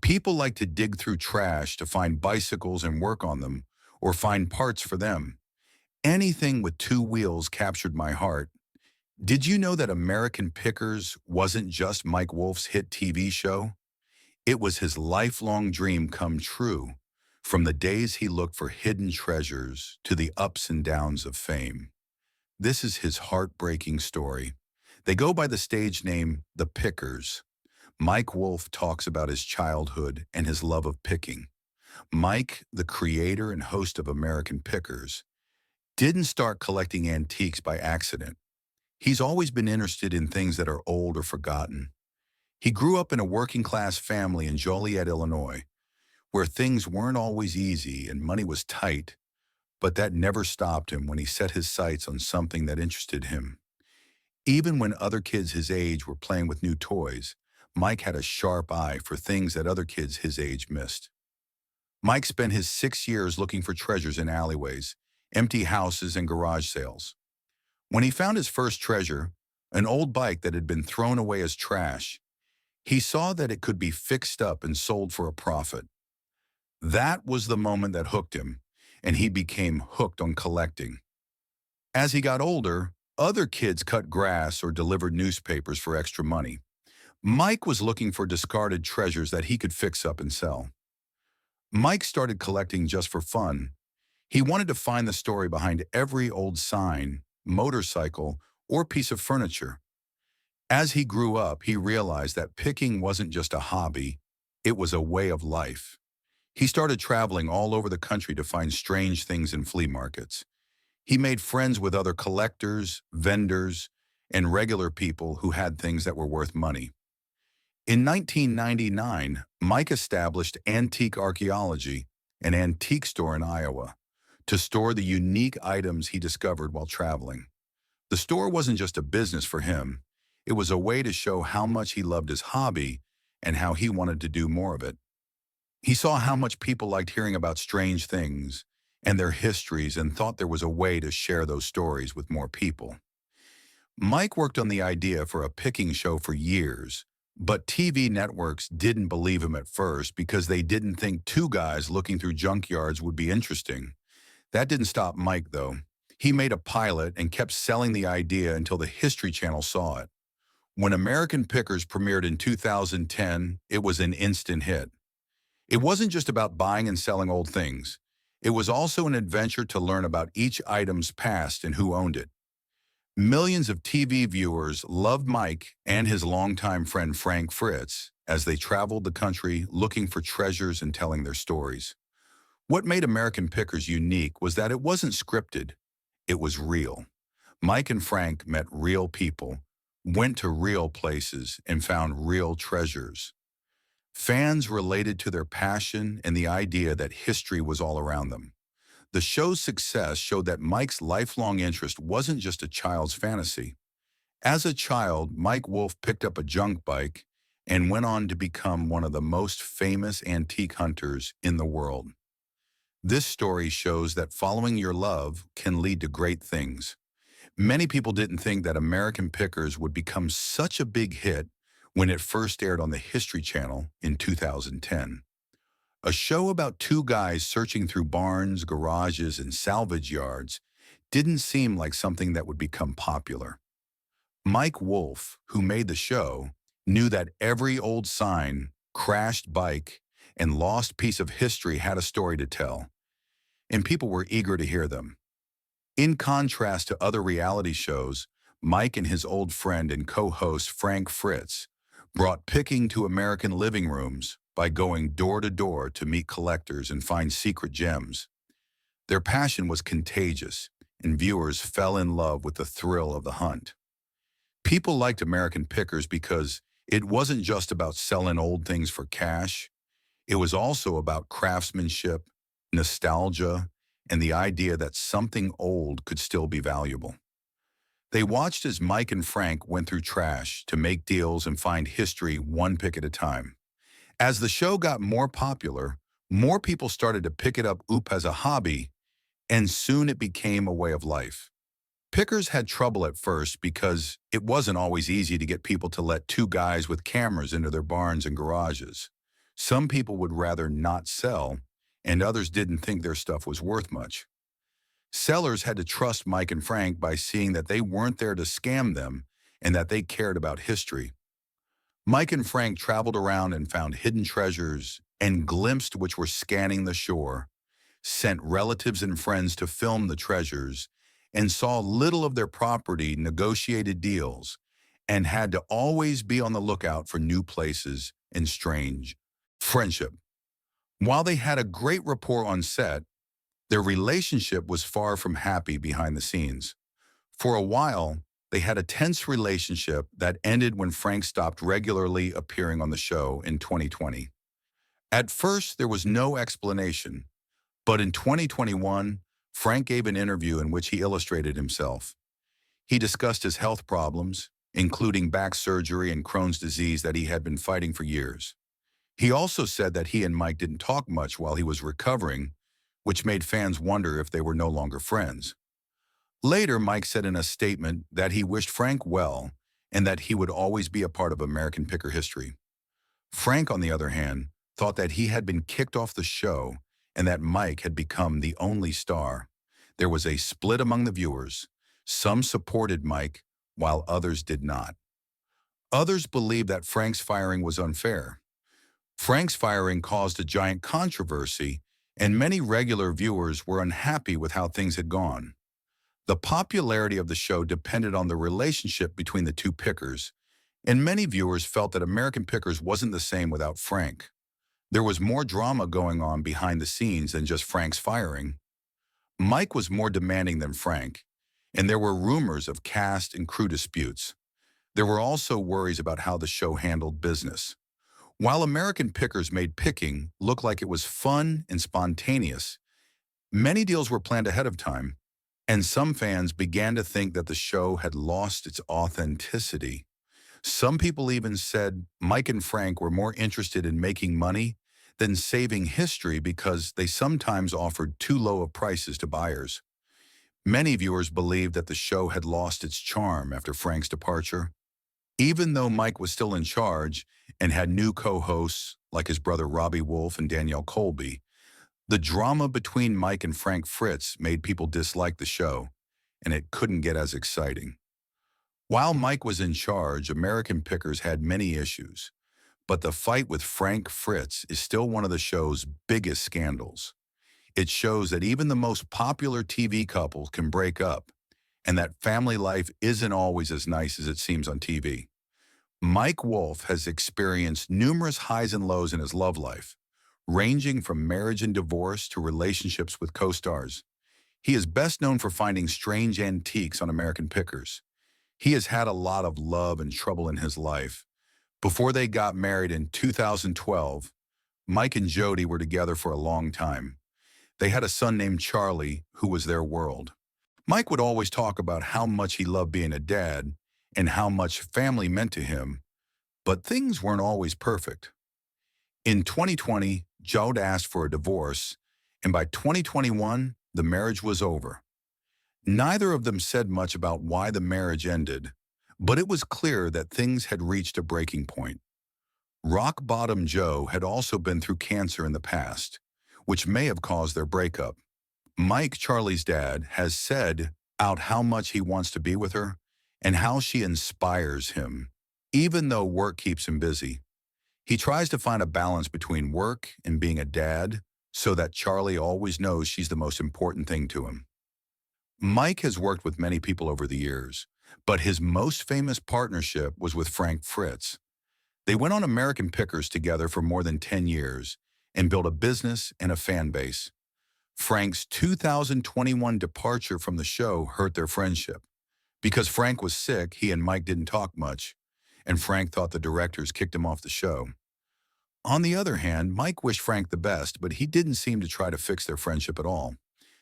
People like to dig through trash to find bicycles and work on them, or find parts for them. Anything with two wheels captured my heart. Did you know that American Pickers wasn't just Mike Wolfe's hit TV show? It was his lifelong dream come true, from the days he looked for hidden treasures to the ups and downs of fame. This is his heartbreaking story. They go by the stage name The Pickers. Mike Wolfe talks about his childhood and his love of picking. Mike, the creator and host of American Pickers, didn't start collecting antiques by accident. He's always been interested in things that are old or forgotten. He grew up in a working-class family in Joliet, Illinois, where things weren't always easy and money was tight, but that never stopped him when he set his sights on something that interested him. Even when other kids his age were playing with new toys, Mike had a sharp eye for things that other kids his age missed. Mike spent his 6 years looking for treasures in alleyways, empty houses, and garage sales. When he found his first treasure, an old bike that had been thrown away as trash, he saw that it could be fixed up and sold for a profit. That was the moment that hooked him, and he became hooked on collecting. As he got older, other kids cut grass or delivered newspapers for extra money. Mike was looking for discarded treasures that he could fix up and sell. Mike started collecting just for fun. He wanted to find the story behind every old sign, motorcycle, or piece of furniture. As he grew up, he realized that picking wasn't just a hobby, it was a way of life. He started traveling all over the country to find strange things in flea markets. He made friends with other collectors, vendors, and regular people who had things that were worth money. In 1999, Mike established Antique Archaeology, an antique store in Iowa, to store the unique items he discovered while traveling. The store wasn't just a business for him, it was a way to show how much he loved his hobby and how he wanted to do more of it. He saw how much people liked hearing about strange things and their histories and thought there was a way to share those stories with more people. Mike worked on the idea for a picking show for years, but TV networks didn't believe him at first because they didn't think two guys looking through junkyards would be interesting. That didn't stop Mike, though. He made a pilot and kept selling the idea until the History Channel saw it. When American Pickers premiered in 2010, it was an instant hit. It wasn't just about buying and selling old things. It was also an adventure to learn about each item's past and who owned it. Millions of TV viewers loved Mike and his longtime friend Frank Fritz as they traveled the country looking for treasures and telling their stories. What made American Pickers unique was that it wasn't scripted, it was real. Mike and Frank met real people, went to real places, and found real treasures. Fans related to their passion and the idea that history was all around them. The show's success showed that Mike's lifelong interest wasn't just a child's fantasy. As a child, Mike Wolfe picked up a junk bike and went on to become one of the most famous antique hunters in the world. This story shows that following your love can lead to great things. Many people didn't think that American Pickers would become such a big hit when it first aired on the History Channel in 2010. A show about two guys searching through barns, garages, and salvage yards didn't seem like something that would become popular. Mike Wolfe, who made the show, knew that every old sign, crashed bike, and lost piece of history had a story to tell, and people were eager to hear them. In contrast to other reality shows, Mike and his old friend and co-host Frank Fritz brought picking to American living rooms by going door to door to meet collectors and find secret gems. Their passion was contagious, and viewers fell in love with the thrill of the hunt. People liked American Pickers because it wasn't just about selling old things for cash. It was also about craftsmanship, nostalgia, and the idea that something old could still be valuable. They watched as Mike and Frank went through trash to make deals and find history one pick at a time. As the show got more popular, more people started to pick it up as a hobby, and soon it became a way of life. Pickers had trouble at first because it wasn't always easy to get people to let two guys with cameras into their barns and garages. Some people would rather not sell, and others didn't think their stuff was worth much. Sellers had to trust Mike and Frank by seeing that they weren't there to scam them and that they cared about history. Mike and Frank traveled around and found hidden treasures and glimpsed which were scanning the shore, sent relatives and friends to film the treasures, and saw little of their property, negotiated deals, and had to always be on the lookout for new places and strange friendship. While they had a great rapport on set, their relationship was far from happy behind the scenes. For a while, they had a tense relationship that ended when Frank stopped regularly appearing on the show in 2020. At first, there was no explanation, but in 2021, Frank gave an interview in which he illustrated himself. He discussed his health problems, including back surgery and Crohn's disease that he had been fighting for years. He also said that he and Mike didn't talk much while he was recovering, which made fans wonder if they were no longer friends. Later, Mike said in a statement that he wished Frank well and that he would always be a part of American Picker history. Frank, on the other hand, thought that he had been kicked off the show and that Mike had become the only star. There was a split among the viewers. Some supported Mike, while others did not. Others believed that Frank's firing was unfair. Frank's firing caused a giant controversy, and many regular viewers were unhappy with how things had gone. The popularity of the show depended on the relationship between the two pickers, and many viewers felt that American Pickers wasn't the same without Frank. There was more drama going on behind the scenes than just Frank's firing. Mike was more demanding than Frank, and there were rumors of cast and crew disputes. There were also worries about how the show handled business. While American Pickers made picking look like it was fun and spontaneous, many deals were planned ahead of time, and some fans began to think that the show had lost its authenticity. Some people even said Mike and Frank were more interested in making money than saving history because they sometimes offered too low of prices to buyers. Many viewers believed that the show had lost its charm after Frank's departure. Even though Mike was still in charge and had new co-hosts like his brother Robbie Wolfe and Danielle Colby, the drama between Mike and Frank Fritz made people dislike the show, and it couldn't get as exciting. While Mike was in charge, American Pickers had many issues, but the fight with Frank Fritz is still one of the show's biggest scandals. It shows that even the most popular TV couples can break up, and that family life isn't always as nice as it seems on TV. Mike Wolfe has experienced numerous highs and lows in his love life, ranging from marriage and divorce to relationships with co-stars. He is best known for finding strange antiques on American Pickers. He has had a lot of love and trouble in his life. Before they got married in 2012, Mike and Jody were together for a long time. They had a son named Charlie, who was their world. Mike would always talk about how much he loved being a dad and how much family meant to him, but things weren't always perfect. In 2020, Jody asked for a divorce, and by 2021, the marriage was over. Neither of them said much about why the marriage ended, but it was clear that things had reached a breaking point. Rock Bottom Joe had also been through cancer in the past, which may have caused their breakup. Mike, Charlie's dad, has said out how much he wants to be with her and how she inspires him, even though work keeps him busy. He tries to find a balance between work and being a dad so that Charlie always knows she's the most important thing to him. Mike has worked with many people over the years, but his most famous partnership was with Frank Fritz. They went on American Pickers together for more than 10 years and built a business and a fan base. Frank's 2021 departure from the show hurt their friendship. Because Frank was sick, he and Mike didn't talk much, and Frank thought the directors kicked him off the show. On the other hand, Mike wished Frank the best, but he didn't seem to try to fix their friendship at all.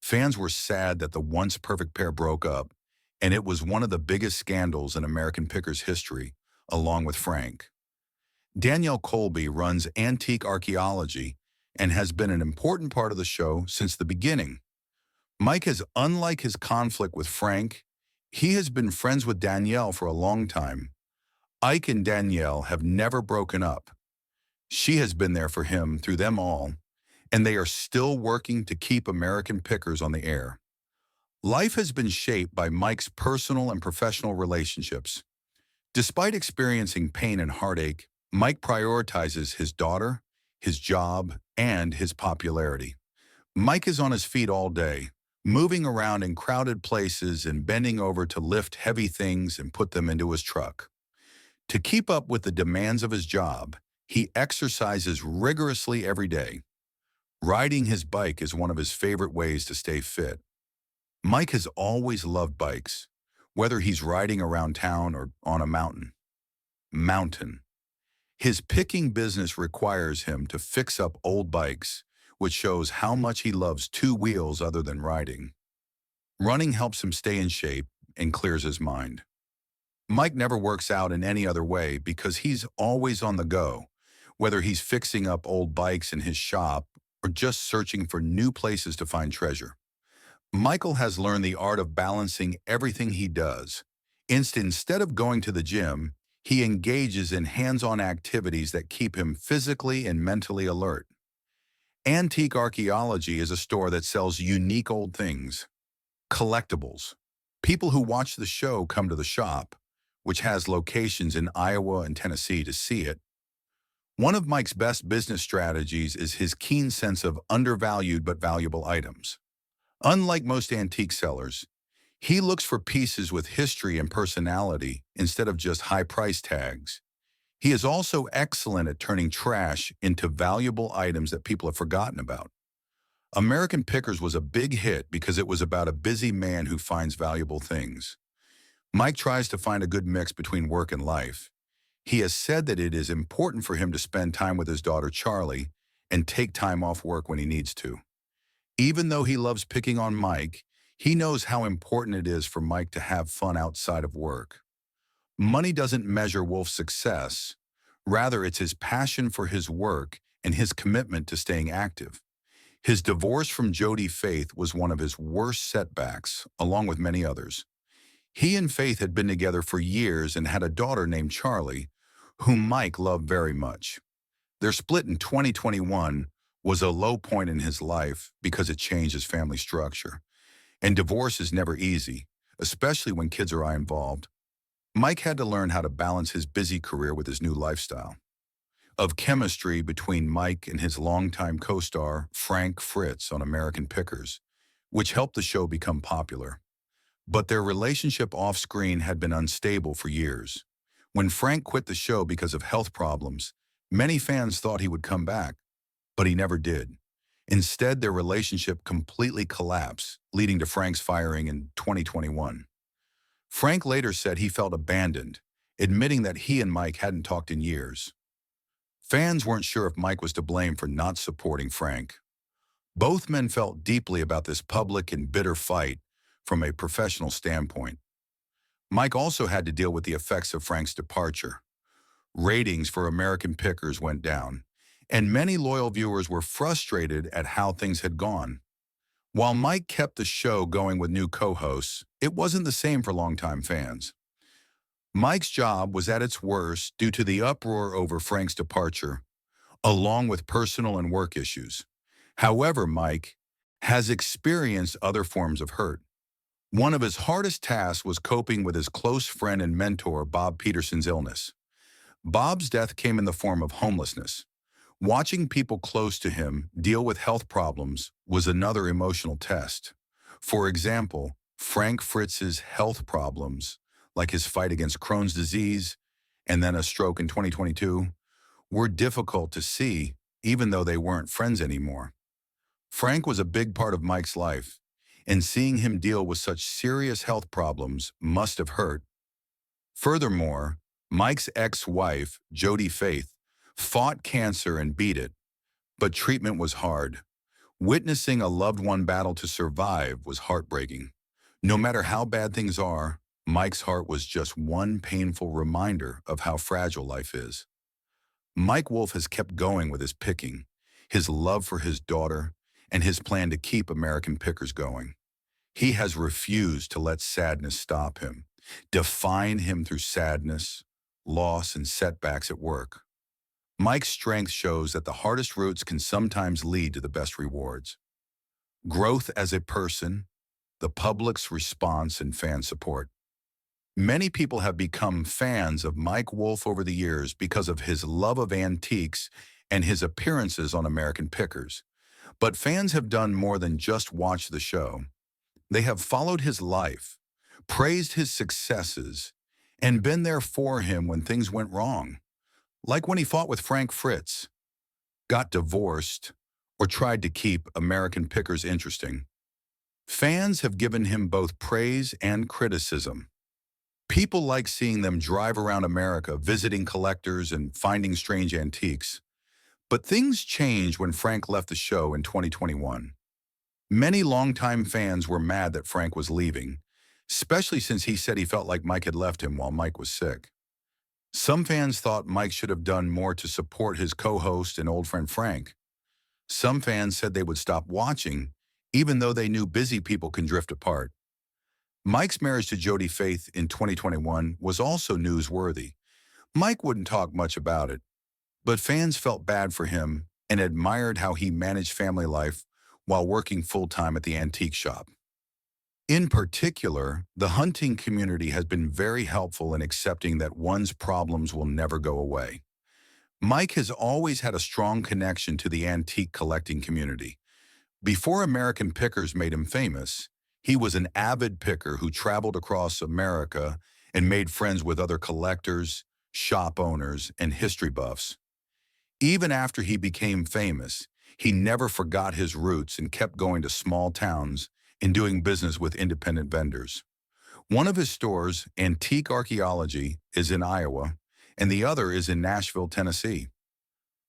Fans were sad that the once perfect pair broke up, and it was one of the biggest scandals in American Pickers history, along with Frank. Danielle Colby runs antique archaeology and has been an important part of the show since the beginning. Mike has, unlike his conflict with Frank, he has been friends with Danielle for a long time. Ike and Danielle have never broken up. She has been there for him through them all, and they are still working to keep American Pickers on the air. Life has been shaped by Mike's personal and professional relationships. Despite experiencing pain and heartache, Mike prioritizes his daughter, his job, and his popularity. Mike is on his feet all day, moving around in crowded places and bending over to lift heavy things and put them into his truck. To keep up with the demands of his job, he exercises rigorously every day. Riding his bike is one of his favorite ways to stay fit. Mike has always loved bikes, whether he's riding around town or on a mountain. His picking business requires him to fix up old bikes, which shows how much he loves two wheels other than riding. Running helps him stay in shape and clears his mind. Mike never works out in any other way because he's always on the go, whether he's fixing up old bikes in his shop or just searching for new places to find treasure. Michael has learned the art of balancing everything he does. Instead of going to the gym, he engages in hands-on activities that keep him physically and mentally alert. Antique Archaeology is a store that sells unique old things, collectibles. People who watch the show come to the shop, which has locations in Iowa and Tennessee, to see it. One of Mike's best business strategies is his keen sense of undervalued but valuable items. Unlike most antique sellers, he looks for pieces with history and personality instead of just high price tags. He is also excellent at turning trash into valuable items that people have forgotten about. American Pickers was a big hit because it was about a busy man who finds valuable things. Mike tries to find a good mix between work and life. He has said that it is important for him to spend time with his daughter Charlie and take time off work when he needs to. Even though he loves picking on Mike, he knows how important it is for Mike to have fun outside of work. Money doesn't measure Wolfe's success. Rather, it's his passion for his work and his commitment to staying active. His divorce from Jody Faith was one of his worst setbacks, along with many others. He and Faith had been together for years and had a daughter named Charlie, whom Mike loved very much. Their split in 2021 was a low point in his life because it changed his family structure. And divorce is never easy, especially when kids are involved. Mike had to learn how to balance his busy career with his new lifestyle. Of chemistry between Mike and his longtime co-star, Frank Fritz, on American Pickers, which helped the show become popular. But their relationship off-screen had been unstable for years. When Frank quit the show because of health problems, many fans thought he would come back, but he never did. Instead, their relationship completely collapsed, leading to Frank's firing in 2021. Frank later said he felt abandoned, admitting that he and Mike hadn't talked in years. Fans weren't sure if Mike was to blame for not supporting Frank. Both men felt deeply about this public and bitter fight from a professional standpoint. Mike also had to deal with the effects of Frank's departure. Ratings for American Pickers went down, and many loyal viewers were frustrated at how things had gone. While Mike kept the show going with new co-hosts, it wasn't the same for longtime fans. Mike's job was at its worst due to the uproar over Frank's departure, along with personal and work issues. However, Mike has experienced other forms of hurt. One of his hardest tasks was coping with his close friend and mentor, Bob Peterson's illness. Bob's death came in the form of homelessness. Watching people close to him deal with health problems was another emotional test. For example, Frank Fritz's health problems, like his fight against Crohn's disease and then a stroke in 2022, were difficult to see even though they weren't friends anymore. Frank was a big part of Mike's life, and seeing him deal with such serious health problems must have hurt. Furthermore, Mike's ex-wife, Jody Faith, fought cancer and beat it, but treatment was hard. Witnessing a loved one battle to survive was heartbreaking. No matter how bad things are, Mike's heart was just one painful reminder of how fragile life is. Mike Wolfe has kept going with his picking, his love for his daughter, and his plan to keep American Pickers going. He has refused to let sadness stop him, define him through sadness, loss, and setbacks at work. Mike's strength shows that the hardest routes can sometimes lead to the best rewards. Growth as a person, the public's response, and fan support. Many people have become fans of Mike Wolfe over the years because of his love of antiques and his appearances on American Pickers. But fans have done more than just watch the show. They have followed his life, praised his successes, and been there for him when things went wrong, like when he fought with Frank Fritz, got divorced, or tried to keep American Pickers interesting. Fans have given him both praise and criticism. People like seeing them drive around America, visiting collectors and finding strange antiques. But things changed when Frank left the show in 2021. Many longtime fans were mad that Frank was leaving, especially since he said he felt like Mike had left him while Mike was sick. Some fans thought Mike should have done more to support his co-host and old friend Frank. Some fans said they would stop watching, even though they knew busy people can drift apart. Mike's marriage to Jody Faith in 2021 was also newsworthy. Mike wouldn't talk much about it, but fans felt bad for him and admired how he managed family life while working full-time at the antique shop. In particular, the hunting community has been very helpful in accepting that one's problems will never go away. Mike has always had a strong connection to the antique collecting community. Before American Pickers made him famous, he was an avid picker who traveled across America and made friends with other collectors, shop owners, and history buffs. Even after he became famous, he never forgot his roots and kept going to small towns and doing business with independent vendors. One of his stores, Antique Archaeology, is in Iowa, and the other is in Nashville, Tennessee.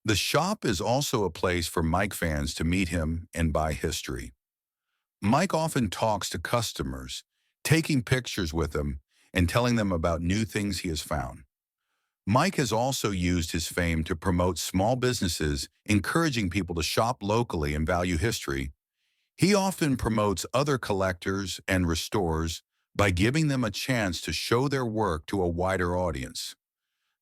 The shop is also a place for Mike fans to meet him and buy history. Mike often talks to customers, taking pictures with them and telling them about new things he has found. Mike has also used his fame to promote small businesses, encouraging people to shop locally and value history. He often promotes other collectors and restorers by giving them a chance to show their work to a wider audience.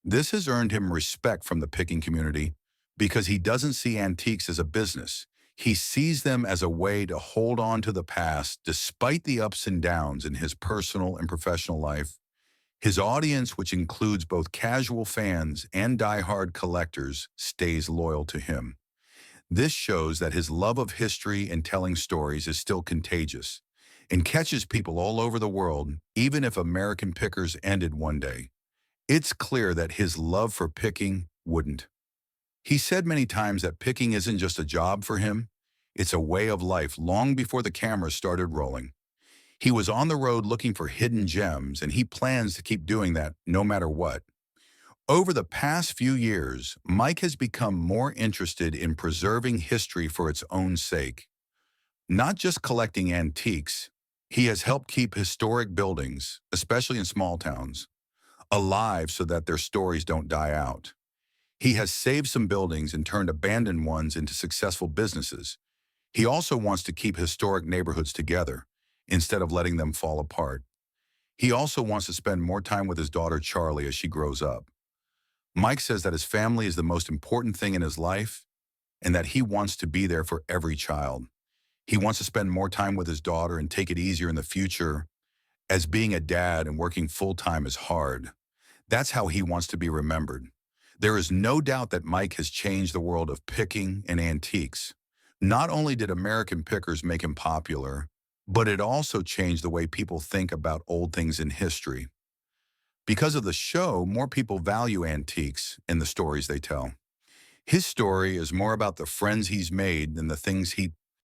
This has earned him respect from the picking community because he doesn't see antiques as a business. He sees them as a way to hold on to the past despite the ups and downs in his personal and professional life. His audience, which includes both casual fans and die-hard collectors, stays loyal to him. This shows that his love of history and telling stories is still contagious and catches people all over the world, even if American Pickers ended one day. It's clear that his love for picking wouldn't. He said many times that picking isn't just a job for him, it's a way of life long before the cameras started rolling. He was on the road looking for hidden gems, and he plans to keep doing that no matter what. Over the past few years, Mike has become more interested in preserving history for its own sake. Not just collecting antiques, he has helped keep historic buildings, especially in small towns, alive so that their stories don't die out. He has saved some buildings and turned abandoned ones into successful businesses. He also wants to keep historic neighborhoods together, instead of letting them fall apart. He also wants to spend more time with his daughter Charlie as she grows up. Mike says that his family is the most important thing in his life and that he wants to be there for every child. He wants to spend more time with his daughter and take it easier in the future, as being a dad and working full-time is hard. That's how he wants to be remembered. There is no doubt that Mike has changed the world of picking and antiques. Not only did American Pickers make him popular, but it also changed the way people think about old things in history. Because of the show, more people value antiques and the stories they tell. His story is more about the friends he's made than the things he